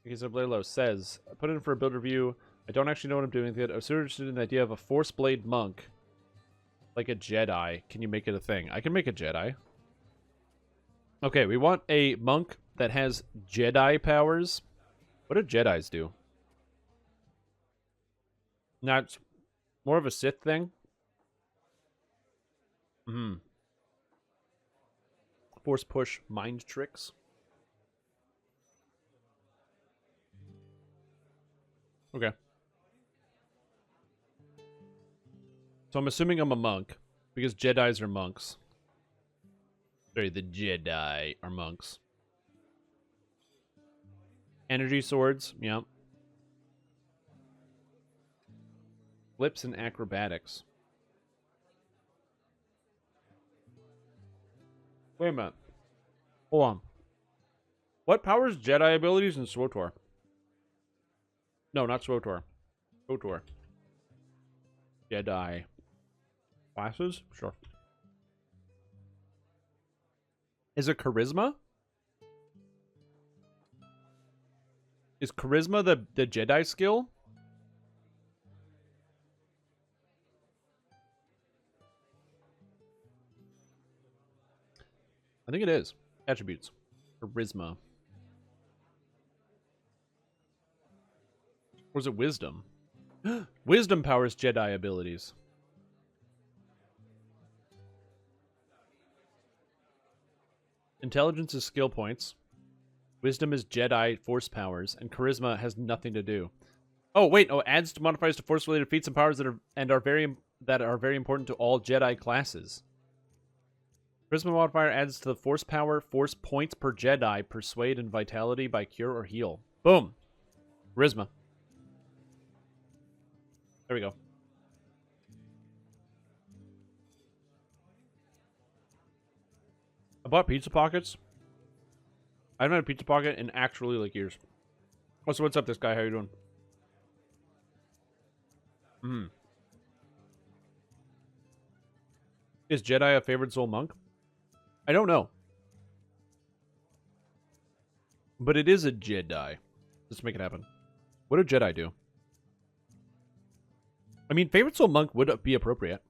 Because Blaylow says, I put in for a build review. I don't actually know what I'm doing with it. I was sort of interested in the idea of a Force Blade monk. Like a Jedi. Can you make it a thing? I can make a Jedi. Okay, we want a monk that has Jedi powers. What do Jedis do? Not more of a Sith thing? Force push mind tricks. Okay. So I'm assuming I'm a monk, because Jedis are monks. Sorry, the Jedi are monks. Energy swords, yeah. Flips and acrobatics. Wait a minute. Hold on. What powers Jedi abilities in SWTOR? No, not SWTOR. KOTOR. Jedi classes? Sure. Is it charisma? Is charisma the Jedi skill? I think it is. Attributes. Charisma. Or is it wisdom? Wisdom powers Jedi abilities. Intelligence is skill points. Wisdom is Jedi force powers, and charisma has nothing to do. Oh wait, oh, adds to modifiers to force-related feats and powers that are very important to all Jedi classes. Charisma modifier adds to the force power, force points per Jedi, persuade, and vitality by cure or heal. Boom. Charisma. There we go. I bought Pizza Pockets. I haven't had a Pizza Pocket in actually like years. Oh, so what's up, this guy? How you doing? Is Jedi a favorite soul monk? I don't know. But it is a Jedi. Let's make it happen. What do Jedi do? I mean, favorite soul monk would be appropriate.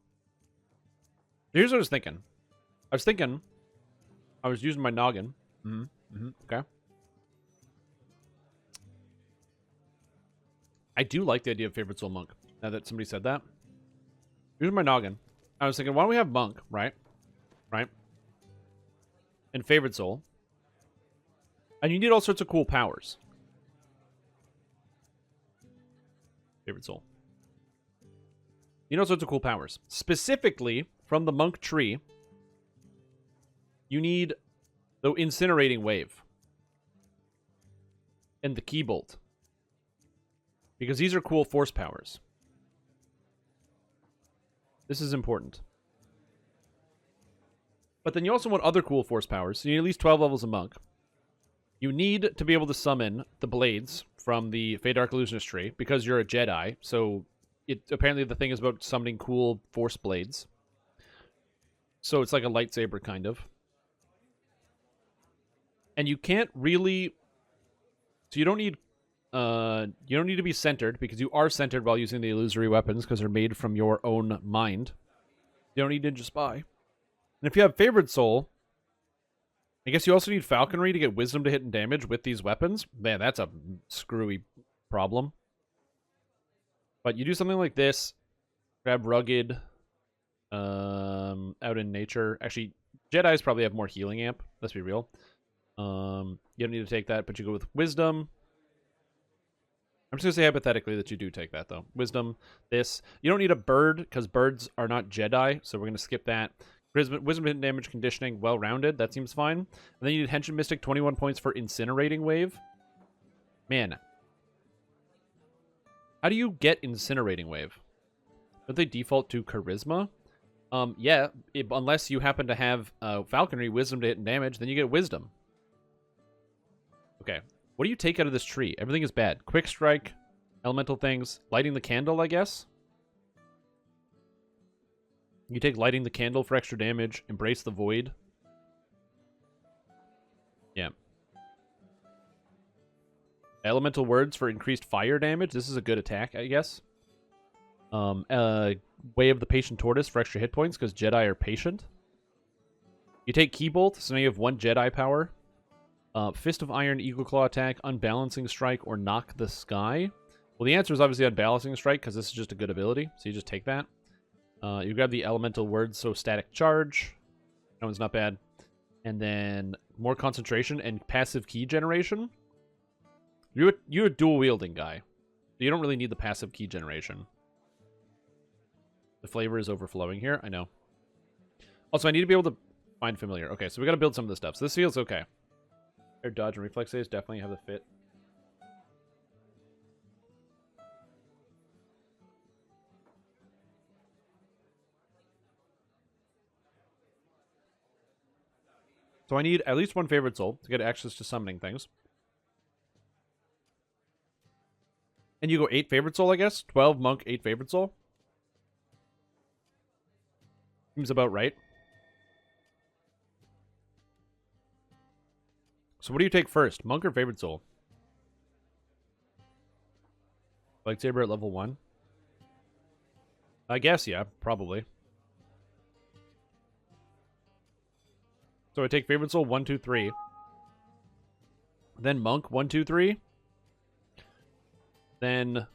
Here's what I was thinking. I was using my noggin. Okay. I do like the idea of favorite soul monk. Now that somebody said that. Using my noggin. I was thinking, why don't we have monk, right? Right? And favorite soul. And you need all sorts of cool powers. Favorite soul. You need all sorts of cool powers. Specifically, from the monk tree, you need the incinerating wave. And the key bolt. Because these are cool force powers. This is important. But then you also want other cool force powers. So you need at least 12 levels of monk. You need to be able to summon the blades from the Fey Dark Illusionist tree. Because you're a Jedi. So apparently the thing is about summoning cool force blades. So it's like a lightsaber, kind of. And you can't really... So you don't need to be centered, because you are centered while using the illusory weapons, because they're made from your own mind. You don't need Ninja Spy. And if you have Favorite Soul, I guess you also need Falconry to get Wisdom to hit and damage with these weapons. Man, that's a screwy problem. But you do something like this. Grab Rugged. Out in nature. Actually, Jedis probably have more healing amp. Let's be real. You don't need to take that, but you go with Wisdom. I'm just going to say hypothetically that you do take that, though. Wisdom, this. You don't need a bird, because birds are not Jedi, so we're going to skip that. Wisdom hit damage conditioning, well-rounded. That seems fine. And then you need Henshin Mystic, 21 points for Incinerating Wave. Man. How do you get Incinerating Wave? Don't they default to Charisma? Yeah, unless you happen to have Falconry, Wisdom to hit and damage, then you get Wisdom. Okay. What do you take out of this tree? Everything is bad. Quick Strike, Elemental things, Lighting the Candle, I guess? You take Lighting the Candle for extra damage, Embrace the Void. Yeah. Elemental words for increased fire damage. This is a good attack, I guess. Way of the Patient Tortoise for extra hit points, because Jedi are patient. You take Keybolt, so now you have 1 Jedi power. Fist of Iron, Eagle Claw attack, Unbalancing Strike, or Knock the Sky. Well, the answer is obviously Unbalancing Strike, because this is just a good ability, so you just take that. You grab the Elemental Words, so Static Charge. That one's not bad. And then more concentration and passive key generation. You're a dual-wielding guy, so you don't really need the passive key generation. The flavor is overflowing here, I know. Also, I need to be able to find familiar. Okay, so we got to build some of this stuff. So this feels okay. Air dodge and reflex saves definitely have the fit. So I need at least 1 favorite soul to get access to summoning things. And you go 8 favorite soul, I guess? 12 monk, 8 favorite soul? Seems about right. So what do you take first? Monk or favorite soul? Lightsaber at level 1? I guess, yeah, probably. So I take favorite soul 1, 2, 3. Then monk 1, 2, 3. Then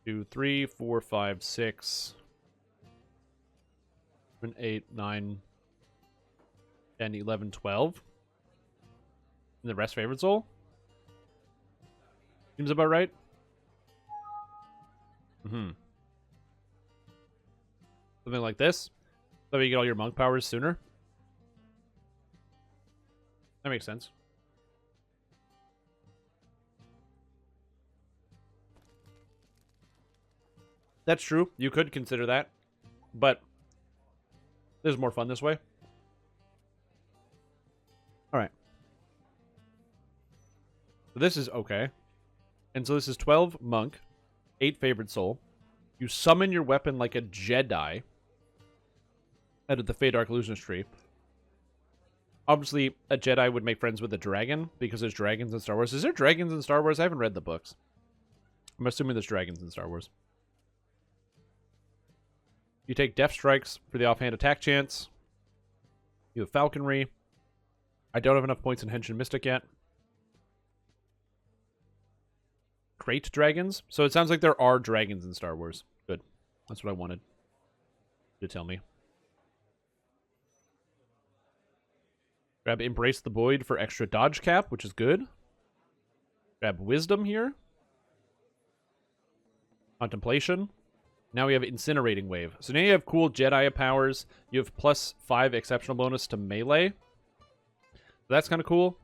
2, 3, 4, 5, 6, 7, 8, 9, 10, 11, 12. And the rest favorite soul? Seems about right. Something like this. So you get all your monk powers sooner. That makes sense. That's true. You could consider that. But this is more fun this way. Alright. So this is okay. And so this is 12 monk, 8 favorite soul. You summon your weapon like a Jedi out of the Fey Dark Illusionist tree. Obviously, a Jedi would make friends with a dragon, because there's dragons in Star Wars. Is there dragons in Star Wars? I haven't read the books. I'm assuming there's dragons in Star Wars. You take Death Strikes for the offhand attack chance. You have Falconry. I don't have enough points in Henshin Mystic yet. Crate dragons? So it sounds like there are dragons in Star Wars. Good. That's what I wanted you to tell me. Grab Embrace the Void for extra dodge cap, which is good. Grab Wisdom here. Contemplation. Now we have Incinerating Wave. So now you have cool Jedi powers. You have +5 exceptional bonus to melee. So that's kind of cool.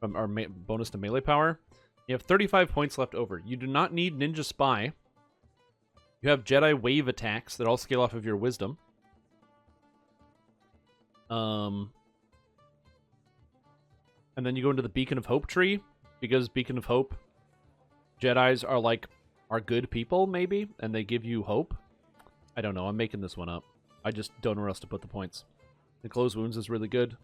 Our bonus to melee power. You have 35 points left over. You do not need Ninja Spy. You have Jedi Wave attacks that all scale off of your Wisdom. And then you go into the Beacon of Hope tree, because Beacon of Hope Jedis are like, are good people, maybe, and they give you hope. I don't know, I'm making this one up. I just don't know where else to put the points. The Closed Wounds is really good.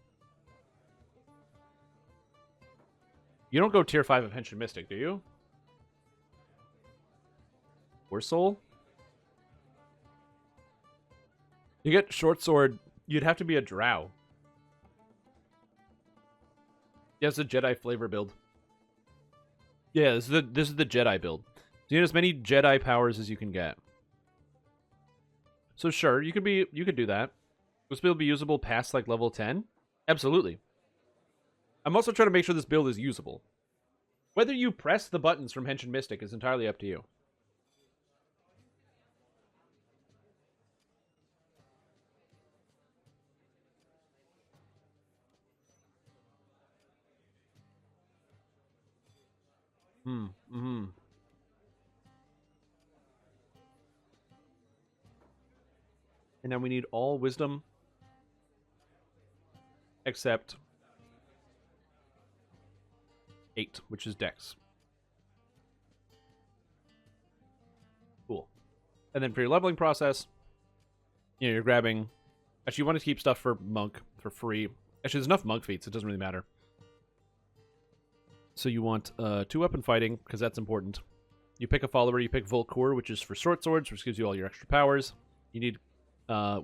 You don't go tier 5 of Henshin Mystic, do you? War Soul? You get Short Sword, you'd have to be a drow. Yeah, it's a Jedi flavor build. Yeah, this is the Jedi build. So you need as many Jedi powers as you can get. So sure, you could do that. Will this build be usable past like level 10? Absolutely. I'm also trying to make sure this build is usable. Whether you press the buttons from Henshin Mystic is entirely up to you. And now we need all wisdom except 8, which is Dex. Cool. And then for your leveling process, you know, you're grabbing... Actually, you want to keep stuff for Monk for free. Actually, there's enough Monk feats, it doesn't really matter. So you want 2-weapon fighting, because that's important. You pick a follower, you pick Volkor, which is for short swords, which gives you all your extra powers. You need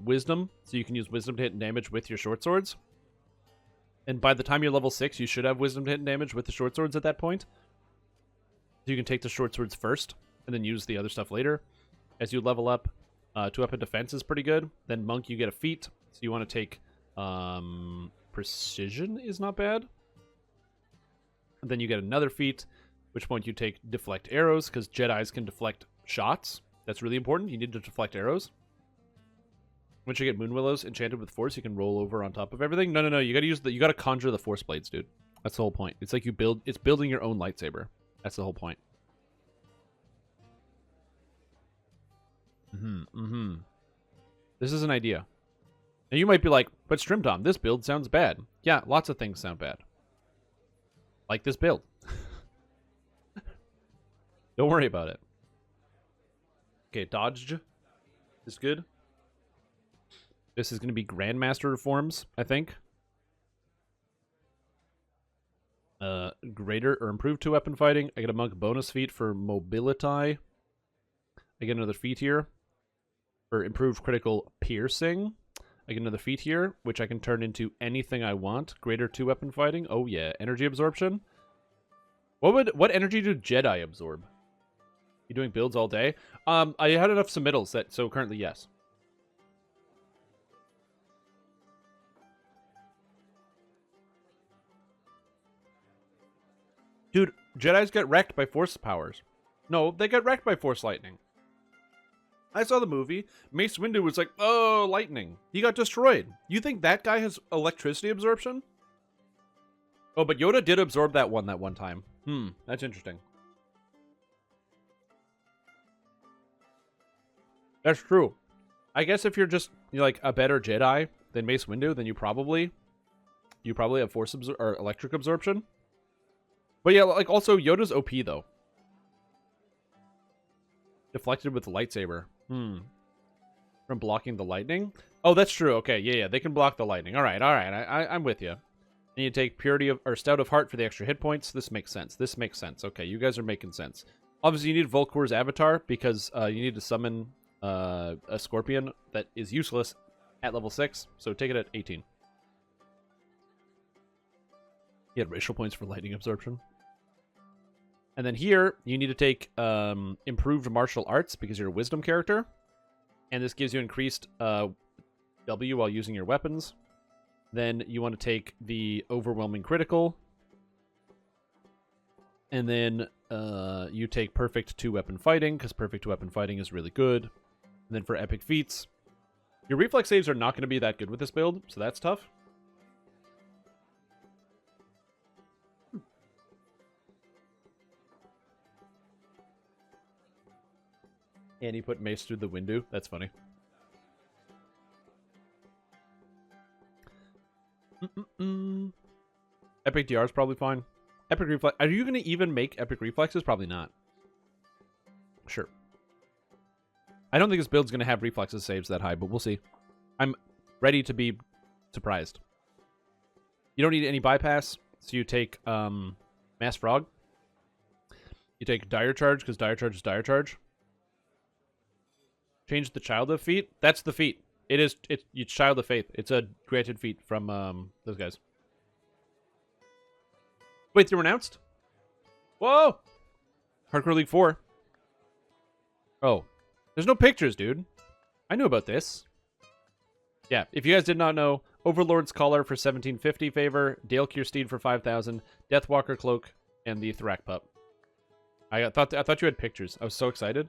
wisdom, so you can use wisdom to hit damage with your short swords. And by the time you're level 6, you should have wisdom to hit damage with the short swords at that point. So you can take the short swords first, and then use the other stuff later. As you level up, 2-weapon defense is pretty good. Then monk, you get a feat, so you want to take precision is not bad. And then you get another feat, which point you take deflect arrows, because Jedis can deflect shots. That's really important. You need to deflect arrows. Once you get Moon Willows enchanted with Force, you can roll over on top of everything. No. You gotta conjure the Force Blades, dude. That's the whole point. It's like it's building your own lightsaber. That's the whole point. This is an idea. Now you might be like, but Strimtom, this build sounds bad. Yeah, lots of things sound bad. Like this build. Don't worry about it. Okay, dodged is good. This is going to be Grandmaster reforms, I think. Greater or improved 2-weapon fighting. I get a monk bonus feat for mobility. I get another feat here for improved critical piercing. I get another feat here, which I can turn into anything I want. Greater 2-weapon fighting. Oh yeah, energy absorption. What energy do Jedi absorb? You doing builds all day? I had enough submittals that so currently yes. Dude, Jedis get wrecked by force powers. No, they get wrecked by force lightning. I saw the movie. Mace Windu was like, oh, lightning. He got destroyed. You think that guy has electricity absorption? Oh, but Yoda did absorb that one time. That's interesting. That's true. I guess if you're just like a better Jedi than Mace Windu, then you probably have force or electric absorption. But yeah, like also Yoda's OP though. Deflected with the lightsaber. From blocking the lightning? Oh, that's true. Okay, yeah, they can block the lightning. All right. I'm with you. And you take purity of or stout of heart for the extra hit points. This makes sense. Okay, you guys are making sense. Obviously, you need Volkor's avatar because you need to summon a scorpion that is useless at level 6. So take it at 18. You had racial points for lightning absorption. And then here, you need to take improved martial arts because you're a wisdom character. And this gives you increased W while using your weapons. Then you want to take the overwhelming critical. And then you take perfect 2-weapon fighting because perfect 2-weapon fighting is really good. And then for epic feats, your reflex saves are not going to be that good with this build, so that's tough. And he put Mace through the window. That's funny. Epic DR is probably fine. Epic reflex. Are you going to even make epic reflexes? Probably not. Sure. I don't think this build's going to have reflexes saves that high, but we'll see. I'm ready to be surprised. You don't need any bypass, so you take Mass Frog. You take Dire Charge, because Dire Charge is Dire Charge. Change the Child of feat. That's the feat. It's Child of Faith. It's a granted feat from those guys. Wait, they were announced? Whoa! Hardcore League 4. Oh. There's no pictures, dude. I knew about this. Yeah, if you guys did not know, Overlord's Collar for 1750 favor, Dale Steed for 5,000, Deathwalker Cloak, and the Thrak Pup. I thought you had pictures. I was so excited.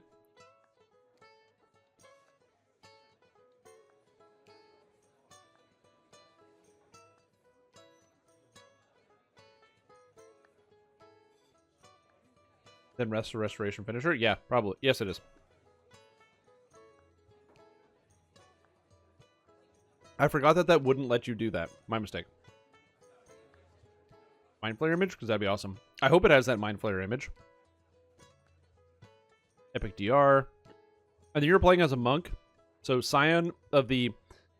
Then Restoration Finisher? Yeah, probably. Yes, it is. I forgot that wouldn't let you do that. My mistake. Mind Flayer image? Because that'd be awesome. I hope it has that Mind Flayer image. Epic DR. And you're playing as a monk. So Scion of the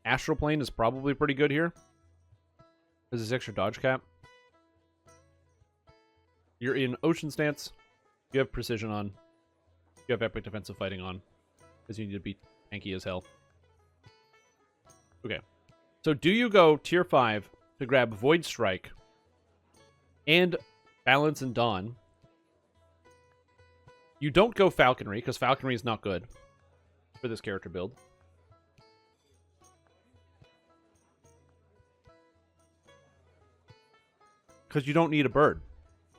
Astral Plane is probably pretty good here. There's this extra dodge cap. You're in Ocean Stance. You have Precision on. You have Epic Defensive Fighting on. Because you need to be tanky as hell. Okay. So do you go Tier 5 to grab Void Strike and Balance and Dawn? You don't go Falconry, because Falconry is not good for this character build. Because you don't need a bird.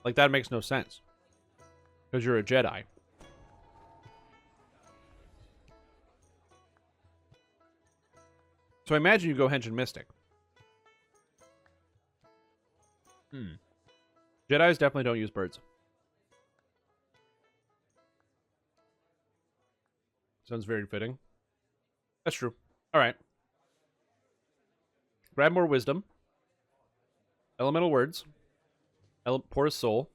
Like, that makes no sense. Because you're a Jedi. So I imagine you go Henshin Mystic. Jedis definitely don't use birds. Sounds very fitting. That's true. Alright. Grab more wisdom. Elemental words. Porous soul.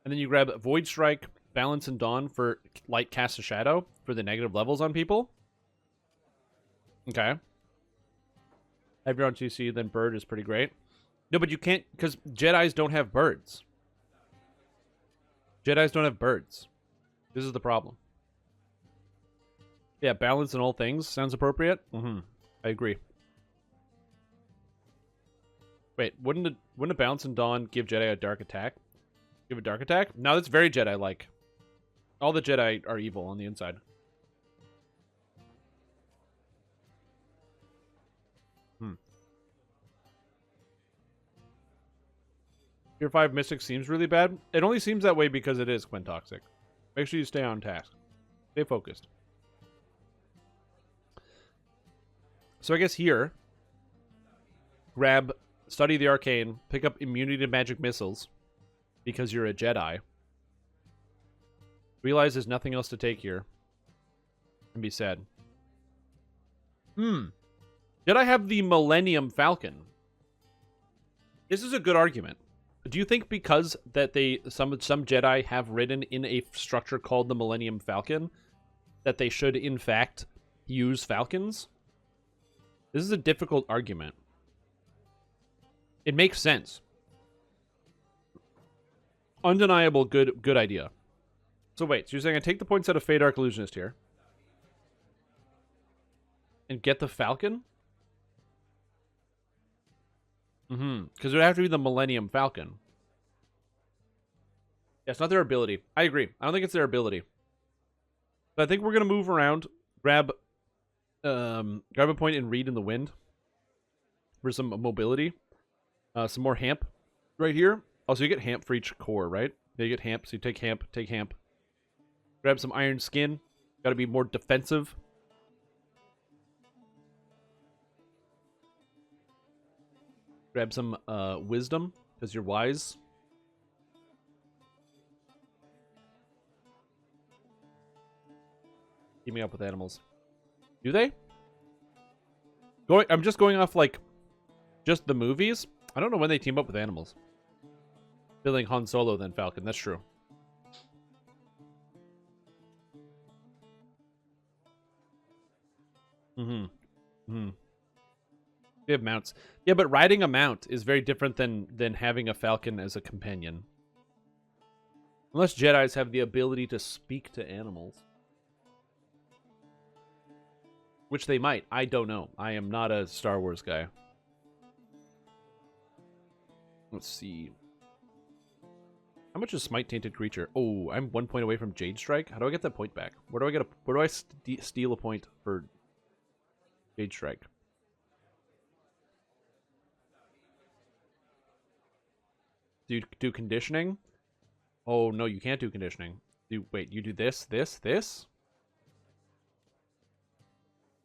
And then you grab Void Strike, Balance, and Dawn for Light Cast a Shadow for the negative levels on people. Okay. If you're on TC, then bird is pretty great. No, but you can't, because Jedis don't have birds. Jedis don't have birds. This is the problem. Yeah, balance in all things sounds appropriate. I agree. Wait, wouldn't a Balance and Dawn give Jedi a dark attack? Give a dark attack? No, that's very Jedi-like. All the Jedi are evil on the inside. Tier 5 Mystic seems really bad. It only seems that way because it is Quintoxic. Make sure you stay on task. Stay focused. So I guess here, grab Study the Arcane, pick up Immunity to Magic Missiles, because you're a Jedi. Realize there's nothing else to take here. And be sad. Did I have the Millennium Falcon? This is a good argument. Do you think because that some Jedi have ridden in a structure called the Millennium Falcon, that they should in fact use Falcons? This is a difficult argument. It makes sense. Undeniable good idea. So wait, so you're saying I take the points out of Fey Dark Illusionist here and get the Falcon? Because it would have to be the Millennium Falcon. Yeah, it's not their ability. I agree. I don't think it's their ability. But I think we're going to move around, grab a point and read in the wind for some mobility. Some more Hamp right here. Also, you get Hamp for each core, right? Yeah, you get Hamp, so you take Hamp, take Hamp. Grab some Iron Skin. Got to be more defensive. Grab some Wisdom, because you're wise. Teaming up with animals. Do they? I'm just going off, like, just the movies. I don't know when they team up with animals. Feeling Han Solo, then Falcon. That's true. They have mounts. Yeah, but riding a mount is very different than having a Falcon as a companion. Unless Jedis have the ability to speak to animals. Which they might. I don't know. I am not a Star Wars guy. Let's see. How much is Smite Tainted Creature? Oh, I'm 1 point away from Jade Strike. How do I get that point back? Where do I steal a point for Jade Strike? Do you do conditioning? Oh, no, you can't do conditioning. Wait, you do this, this, this?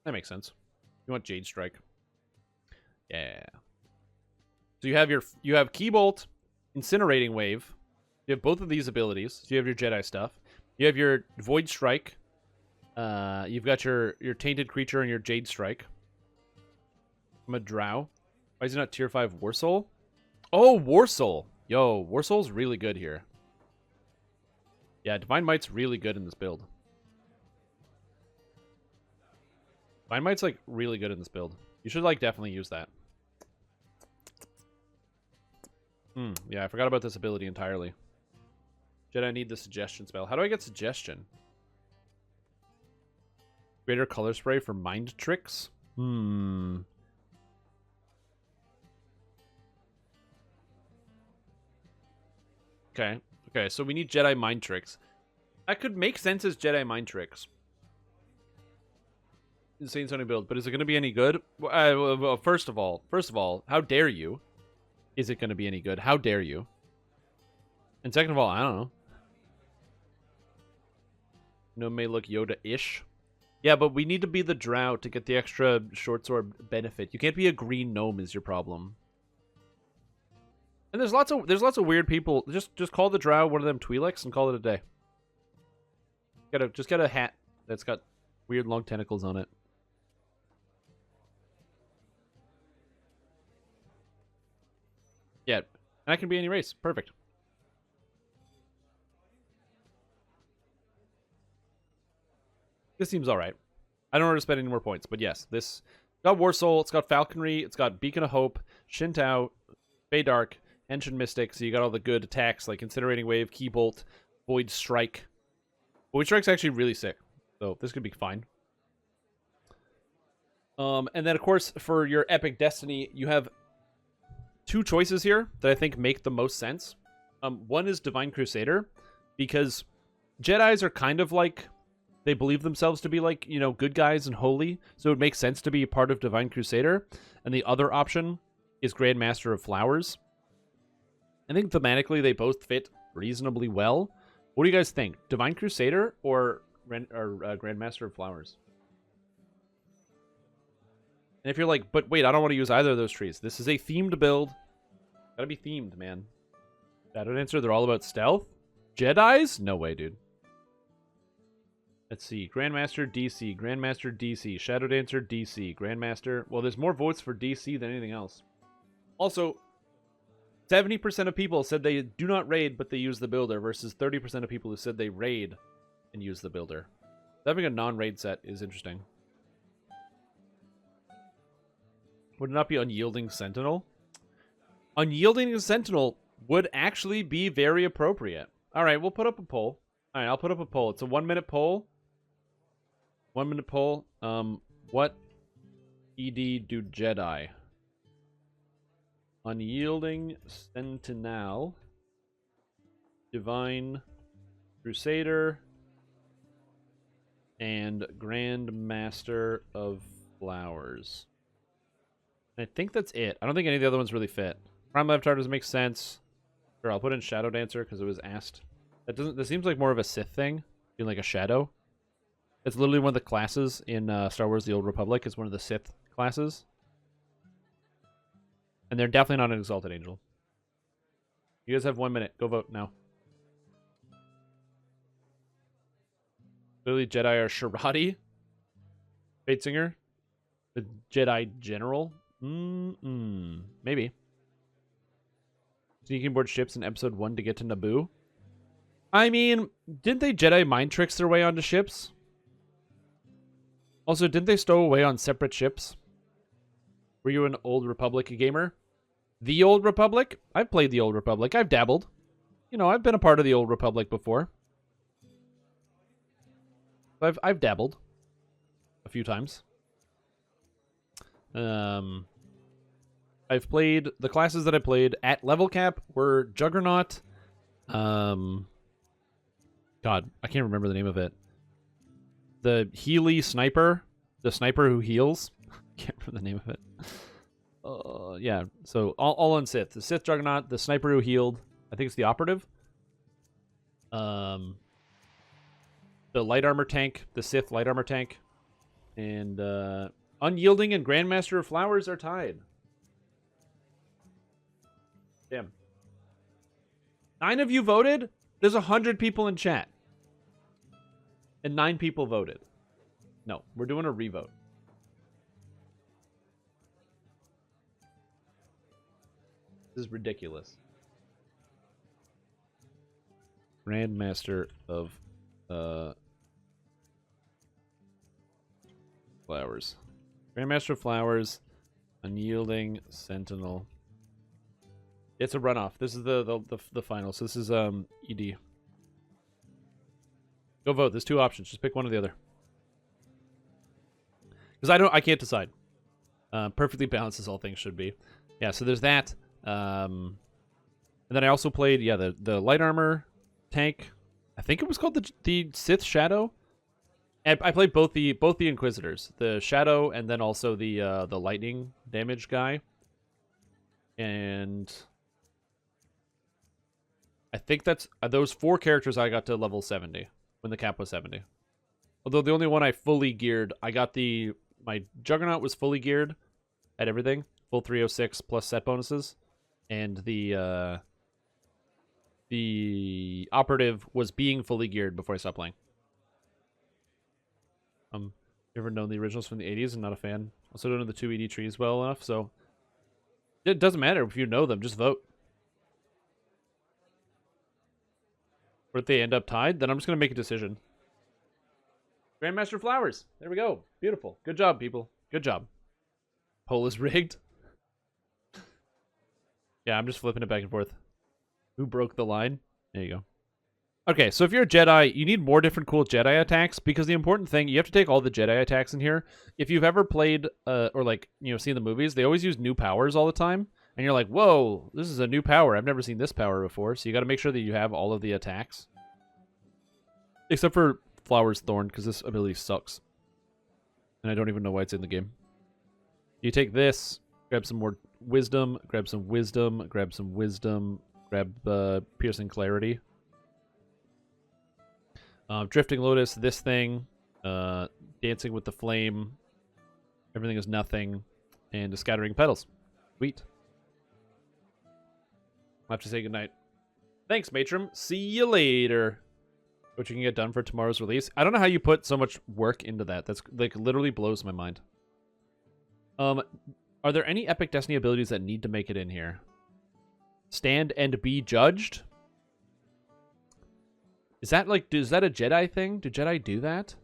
That makes sense. You want Jade Strike. Yeah. So you have Keybolt, Incinerating Wave. You have both of these abilities. So you have your Jedi stuff. You have your Void Strike. You've got your Tainted Creature and your Jade Strike. I'm a Drow. Why is he not Tier 5 Warsoul? Oh, Warsoul. Yo, Warsoul's really good here. Yeah, Divine Might's really good in this build. Divine Might's, like, really good in this build. You should, like, definitely use that. Yeah, I forgot about this ability entirely. Jedi need the suggestion spell. How do I get suggestion? Greater color spray for mind tricks? Okay. Okay, so we need Jedi mind tricks. That could make sense as Jedi mind tricks. Insane Sony build, but is it going to be any good? Well, first of all, how dare you? Is it going to be any good? How dare you? And second of all, I don't know. No, may look Yoda-ish. Yeah, but we need to be the drow to get the extra short sword benefit. You can't be a green gnome is your problem. And there's lots of weird people. Just call the drow one of them Twi'leks and call it a day. Just get a hat that's got weird long tentacles on it. Yeah, and I can be any race. Perfect. This seems alright. I don't want to spend any more points, but yes, this got War Soul, it's got Falconry, it's got Beacon of Hope, Shin'Tao, Bay Dark, Ancient Mystic, so you got all the good attacks like Incinerating Wave, Key Bolt, Void Strike. Void Strike's actually really sick, so this could be fine. And then, of course, for your Epic Destiny, you have two choices here that I think make the most sense. One is Divine Crusader, because Jedis are kind of like, they believe themselves to be like, you know, good guys and holy, so it makes sense to be a part of Divine Crusader. And the other option is Grandmaster of Flowers. I think thematically they both fit reasonably well. What do you guys think? Divine Crusader or Grandmaster of Flowers? And if you're like, but wait, I don't want to use either of those trees. This is a themed build. Gotta be themed, man. Shadow Dancer, they're all about stealth? Jedis? No way, dude. Let's see. Grandmaster, DC. Grandmaster, DC. Shadow Dancer, DC. Grandmaster. Well, there's more votes for DC than anything else. Also, 70% of people said they do not raid, but they use the builder, versus 30% of people who said they raid and use the builder. Having a non-raid set is interesting. Would it not be Unyielding Sentinel? Unyielding Sentinel would actually be very appropriate. All right, we'll put up a poll. All right, I'll put up a poll. It's a 1-minute poll. 1-minute poll. What ED do Jedi? Unyielding Sentinel. Divine Crusader. And Grandmaster of Flowers. I think that's it. I don't think any of the other ones really fit. Prime Avatar doesn't make sense. Sure, I'll put in Shadow Dancer because it was asked. That seems like more of a Sith thing, being like a shadow. It's literally one of the classes in Star Wars: The Old Republic. It's one of the Sith classes, and they're definitely not an Exalted Angel. You guys have 1 minute. Go vote now. Clearly, Jedi are Shirati. Fate Singer, the Jedi General. Maybe. Sneaking aboard ships in episode 1 to get to Naboo. I mean, didn't they Jedi mind tricks their way onto ships? Also, didn't they stow away on separate ships? Were you an Old Republic gamer? The Old Republic? I've played the Old Republic. I've dabbled. You know, I've been a part of the Old Republic before. I've dabbled a few times. I've played the classes that I played at level cap were Juggernaut. God, I can't remember the name of it. The Healy Sniper, the sniper who heals. Can't remember the name of it. Yeah. So all on Sith. The Sith Juggernaut, the sniper who healed. I think it's the operative. The light armor tank, the Sith light armor tank, and Unyielding and Grandmaster of Flowers are tied. Damn. 9 of you voted? There's 100 people in chat. And 9 people voted. No, we're doing a revote. This is ridiculous. Grandmaster of Flowers. Grandmaster of Flowers. Unyielding Sentinel. It's a runoff. This is the final. So this is ED. Go vote. There's 2 options. Just pick one or the other. Because I can't decide. Perfectly balanced as all things should be. Yeah, so there's that. And then I also played, yeah, the light armor tank. I think it was called the Sith Shadow. And I played both the Inquisitors, the Shadow, and then also the lightning damage guy. And I think that's those 4 characters I got to level 70 when the cap was 70. Although the only one I fully geared, I got my Juggernaut was fully geared at everything, full 306 plus set bonuses, and the Operative was being fully geared before I stopped playing. You ever known the originals from the 80s and not a fan? Also don't know the 2 ED trees well enough, so it doesn't matter if you know them, just vote. Or if they end up tied, then I'm just going to make a decision. Grandmaster Flowers. There we go. Beautiful. Good job, people. Good job. Poll is rigged. Yeah, I'm just flipping it back and forth. Who broke the line? There you go. Okay, so if you're a Jedi, you need more different cool Jedi attacks, because the important thing, you have to take all the Jedi attacks in here. If you've ever played, or like, seen the movies, they always use new powers all the time. And you're like, whoa, this is a new power. I've never seen this power before. So you got to make sure that you have all of the attacks. Except for Flower's Thorn, because this ability sucks. And I don't even know why it's in the game. You take this, grab some more wisdom, grab some wisdom, grab some wisdom, grab Piercing Clarity. Drifting Lotus, this thing, Dancing with the Flame, everything is nothing, and the Scattering Petals. Sweet. I'll have to say goodnight. Thanks, Matrim. See you later. What you can get done for tomorrow's release. I don't know how you put so much work into that. That's like literally blows my mind. Are there any Epic Destiny abilities that need to make it in here? Stand and be judged? Is that a Jedi thing? Do Jedi do that?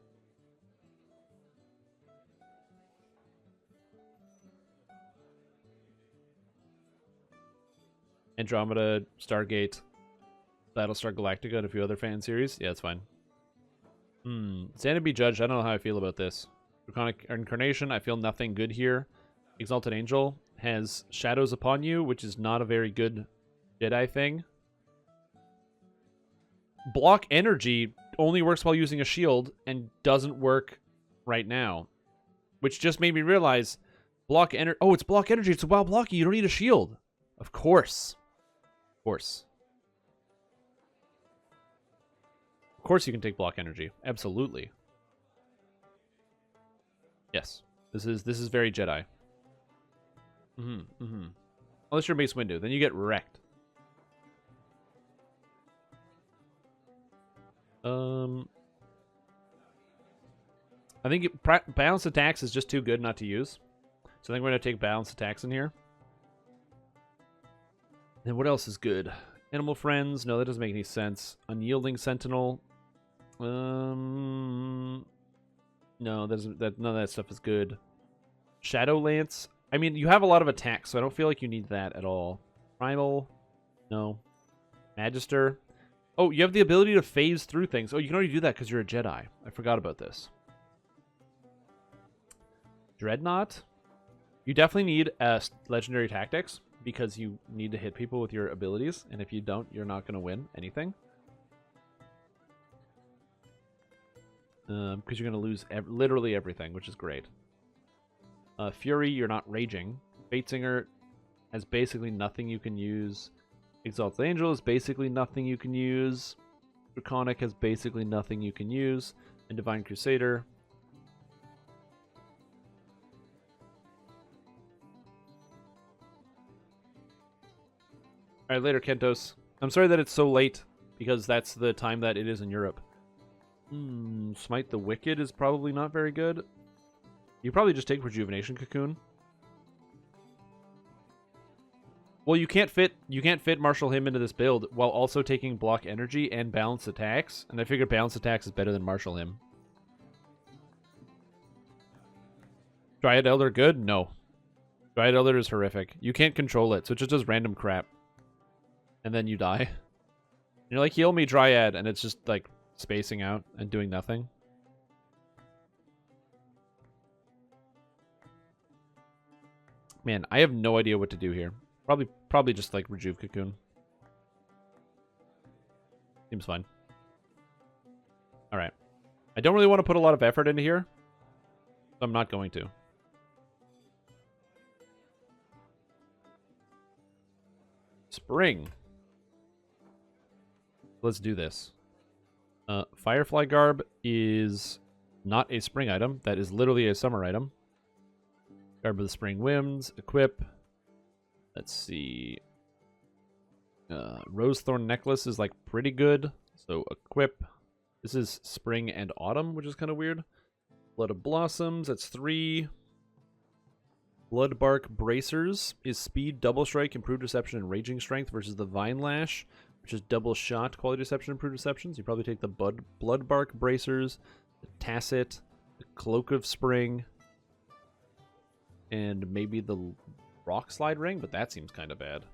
Andromeda, Stargate, Battlestar Galactica, and a few other fan series. Yeah, it's fine. Stand and be judged. I don't know how I feel about this. Draconic Incarnation, I feel nothing good here. Exalted Angel has Shadows Upon You, which is not a very good Jedi thing. Block Energy only works while using a shield and doesn't work right now. Which just made me realize, Block Energy... Oh, it's Block Energy. It's while blocking. You don't need a shield. Of course. Of course. Of course you can take Block Energy. Absolutely. Yes. This is very Jedi. Unless you're Mace Windu, then you get wrecked. I think balanced attacks is just too good not to use. So I think we're going to take balanced attacks in here. And what else is good? Animal Friends. No, that doesn't make any sense. Unyielding Sentinel. No, none of that stuff is good. Shadow Lance. I mean, you have a lot of attacks, so I don't feel like you need that at all. Primal. No. Magister. Oh, you have the ability to phase through things. Oh, you can already do that because you're a Jedi. I forgot about this. Dreadnought. You definitely need Legendary Tactics because you need to hit people with your abilities. And if you don't, you're not going to win anything. Because you're going to lose literally everything, which is great. Fury, you're not raging. Fatesinger has basically nothing you can use. Exalted Angel is basically nothing you can use. Draconic has basically nothing you can use. And Divine Crusader. Alright, later, Kentos. I'm sorry that it's so late, because that's the time that it is in Europe. Smite the Wicked is probably not very good. You probably just take Rejuvenation Cocoon. Well, you can't fit Marshal him into this build while also taking Block Energy and Balanced Attacks, and I figured Balanced Attacks is better than Marshal him. Dryad Elder good? No. Dryad Elder is horrific. You can't control it, so it just does random crap. and then you die. And you're like, heal me, Dryad, and it's just like spacing out and doing nothing. Man, I have no idea what to do here. Probably just like Rejuve Cocoon. Seems fine. Alright. I don't really want to put a lot of effort into here, so I'm not going to. Spring. Let's do this. Firefly Garb is not a spring item. That is literally a summer item. Garb of the Spring Winds. Equip. Let's see. Rose Thorn Necklace is like pretty good. So equip. This is Spring and Autumn, which is kind of weird. Blood of Blossoms. That's 3. Bloodbark Bracers is Speed, Double Strike, Improved Deception, and Raging Strength versus the Vine Lash, which is Double Shot, Quality Deception, Improved Deception. So you probably take the Bloodbark Bracers, the Tacit, the Cloak of Spring, and maybe the Rock Slide Ring, but that seems kind of bad.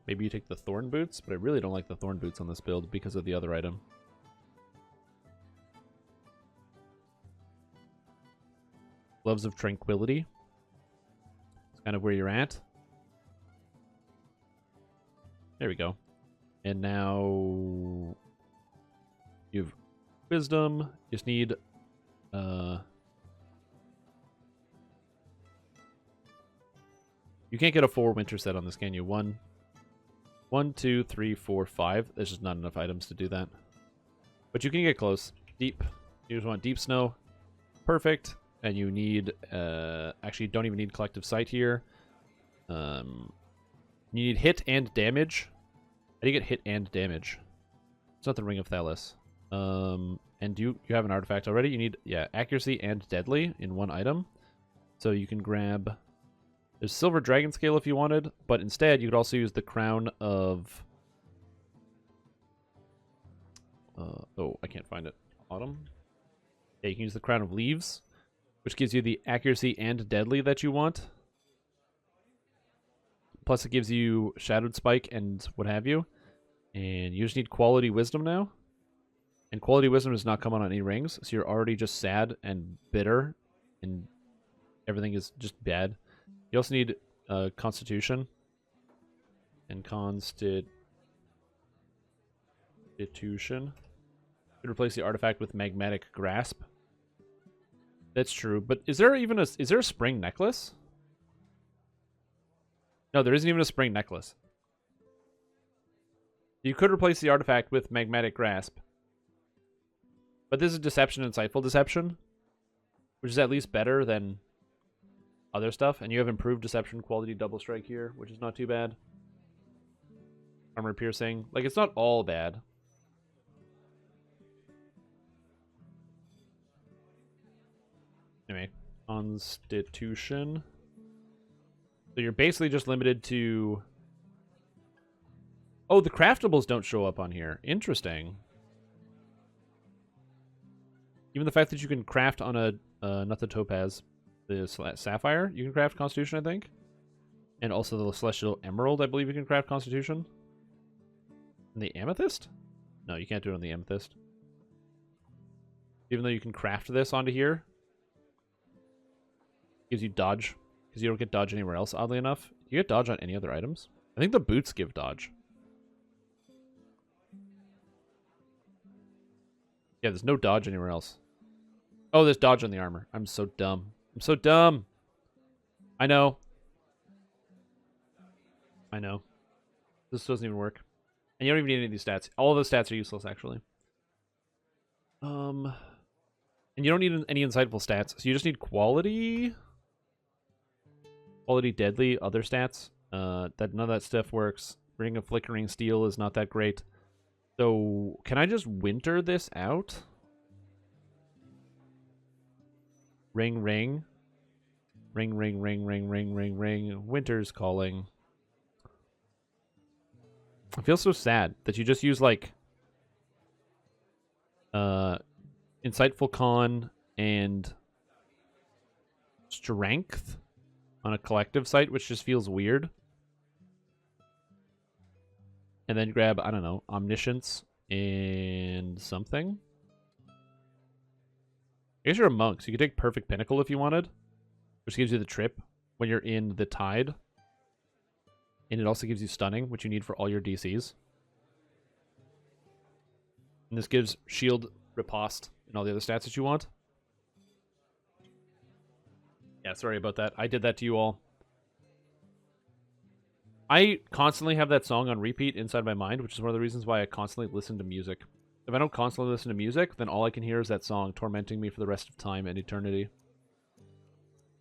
Maybe you take the Thorn Boots, but I really don't like the Thorn Boots on this build because of the other item. Gloves of Tranquility. It's kind of where you're at. There we go. And now you have Wisdom. You just need you can't get a 4 winter set on this, can you? 1, 2, 3, 4, 5. There's just not enough items to do that. But you can get close. Deep. You just want Deep Snow. Perfect. And you need, actually, you don't even need Collective Sight here. You need hit and damage. How do you get hit and damage? It's not the Ring of Thalos. And you have an artifact already. You need, yeah, accuracy and deadly in one item. So you can grab, there's Silver Dragon Scale if you wanted, but instead you could also use the Crown of, oh, I can't find it. Autumn? Yeah, you can use the Crown of Leaves, which gives you the accuracy and deadly that you want. Plus it gives you Shadowed Spike and what have you. And you just need Quality Wisdom now. And Quality Wisdom does not come on any rings, so you're already just sad and bitter, and everything is just bad. You also need Constitution. And Constitution. You replace the artifact with Magmatic Grasp. That's true, but is there a spring necklace? No, there isn't even a spring necklace. You could replace the artifact with Magmatic Grasp. But this is Deception and Insightful Deception, which is at least better than other stuff. And you have Improved Deception, Quality Double Strike here, which is not too bad. Armor Piercing. Like, it's not all bad. Anyway, Constitution. So you're basically just limited to... Oh, the craftables don't show up on here. Interesting. Even the fact that you can craft on a, not the Topaz, the Sapphire, you can craft Constitution, I think. And also the Celestial Emerald, I believe you can craft Constitution. And the Amethyst? No, you can't do it on the Amethyst. Even though you can craft this onto here. Gives you dodge, because you don't get dodge anywhere else, oddly enough. You get dodge on any other items? I think the boots give dodge. Yeah, there's no dodge anywhere else. Oh, there's dodge on the armor. I'm so dumb. I'm so dumb. I know. I know. This doesn't even work. And you don't even need any of these stats. All of the stats are useless, actually. And you don't need any insightful stats, so you just need quality... Quality, deadly, other stats. That none of that stuff works. Ring of Flickering Steel is not that great. So, can I just winter this out? Ring, ring. Ring, ring, ring, ring, ring, ring, ring. Winter's calling. I feel so sad that you just use, like... Insightful Con and... Strength? On a collective site, which just feels weird. and then grab, I don't know, omniscience and something. I guess you're a monk, so you could take perfect pinnacle if you wanted, which gives you the trip when you're in the tide. And it also gives you stunning, which you need for all your DCs. And this gives shield, riposte, and all the other stats that you want. Yeah, sorry about that. I did that to you all. I constantly have that song on repeat inside my mind, which is one of the reasons why I constantly listen to music. If I don't constantly listen to music, then all I can hear is that song tormenting me for the rest of time and eternity.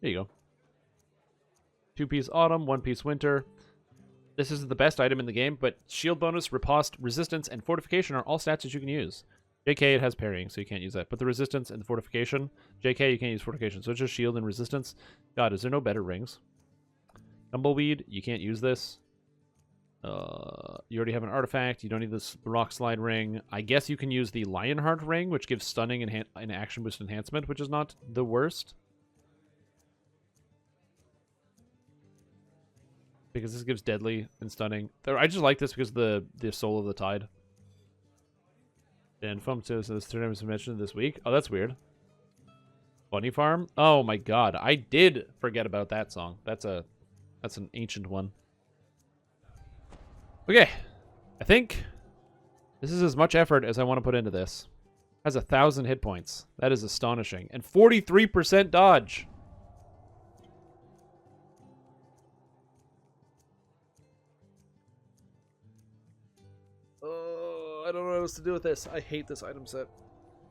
There you go. 2-piece autumn, 1-piece winter. This isn't the best item in the game, but shield bonus, riposte, resistance, and fortification are all stats that you can use. JK, it has parrying, so you can't use that. But the resistance and the fortification, JK, you can't use fortification. So it's just shield and resistance. God, is there no better rings? Tumbleweed, you can't use this. You already have an artifact. You don't need this rock slide ring. I guess you can use the Lionheart ring, which gives stunning and action boost enhancement, which is not the worst. Because this gives deadly and stunning. I just like this because of the soul of the tide. And foam says this third time was mentioned this week. Oh, that's weird. Bunny Farm? Oh my god. I did forget about that song. That's an ancient one. Okay. I think this is as much effort as I want to put into this. Has 1,000 hit points. That is astonishing. And 43% dodge. I don't know what else to do with this. I hate this item set.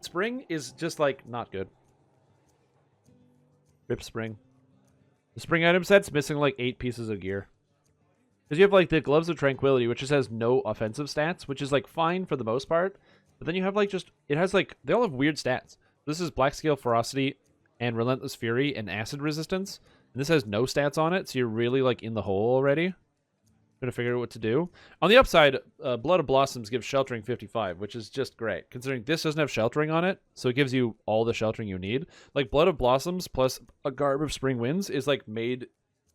Spring is just, like, not good. Rip Spring. The Spring item set's missing, like, 8 pieces of gear. Because you have, like, the Gloves of Tranquility, which just has no offensive stats, which is, like, fine for the most part. But then you have, like, just... It has, like... They all have weird stats. This is Black Scale Ferocity and Relentless Fury and Acid Resistance. And this has no stats on it, so you're really, like, in the hole already. Trying to figure out what to do. On the upside, Blood of Blossoms gives Sheltering 55, which is just great, considering this doesn't have Sheltering on it, so it gives you all the Sheltering you need. Like, Blood of Blossoms plus a Garb of Spring Winds is, like, made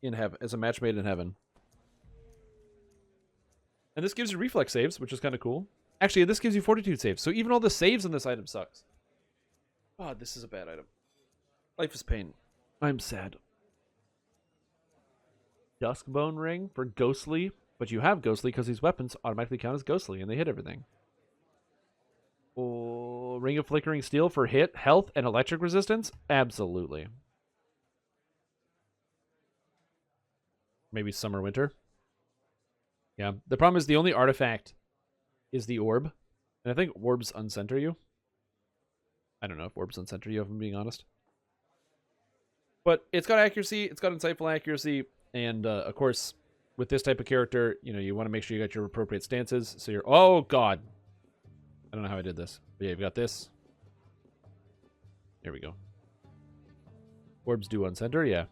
in heaven, as a match made in heaven. And this gives you Reflex saves, which is kind of cool. Actually, this gives you Fortitude saves, so even all the saves on this item sucks. God, this is a bad item. Life is pain. I'm sad. Duskbone Ring for Ghostly, but you have Ghostly because these weapons automatically count as Ghostly and they hit everything. Oh, Ring of Flickering Steel for hit, health, and electric resistance? Absolutely. Maybe Summer Winter. Yeah, the problem is the only artifact is the Orb, and I think Orbs uncenter you. I don't know if Orbs uncenter you, if I'm being honest. But it's got accuracy, it's got insightful accuracy, and, of course, with this type of character, you know, you want to make sure you got your appropriate stances. So you're... Oh, God. I don't know how I did this. But yeah, you've got this. There we go. Orbs do uncenter, yeah.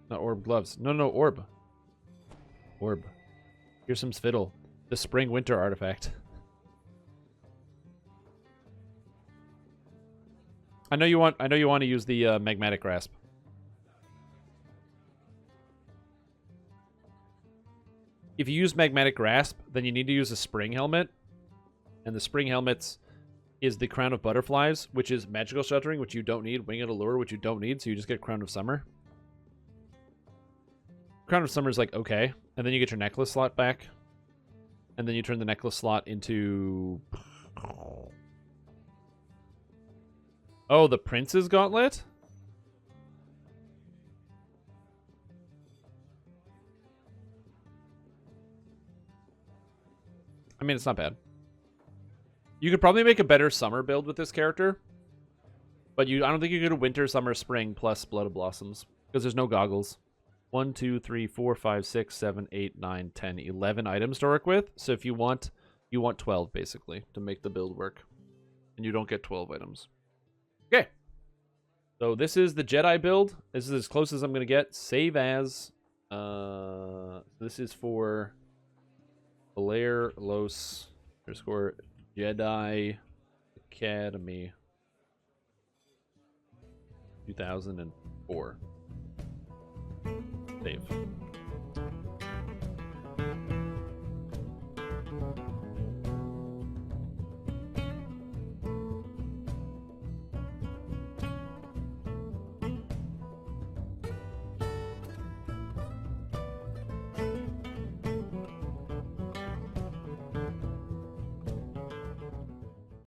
Not Orb Gloves. No, Orb. Orb. Here's some Fiddle. The Spring Winter artifact. I know you want to use the Magmatic Grasp. If you use Magmatic Grasp, then you need to use a Spring Helmet. And the Spring Helmets is the Crown of Butterflies, which is Magical Sheltering, which you don't need. Winged Allure, which you don't need, so you just get Crown of Summer. Crown of Summer is like, okay. And then you get your necklace slot back. And then you turn the necklace slot into... Oh, the Prince's Gauntlet? I mean, it's not bad. You could probably make a better summer build with this character. But I don't think you could do winter, summer, spring, plus Blood of Blossoms. Because there's no goggles. 1, 2, 3, 4, 5, 6, 7, 8, 9, 10, 11 items to work with. So if you want 12, basically, to make the build work. And you don't get 12 items. Okay. So this is the Jedi build. This is as close as I'm going to get. Save as. This is for Blair Los _ Jedi Academy 2004. Save.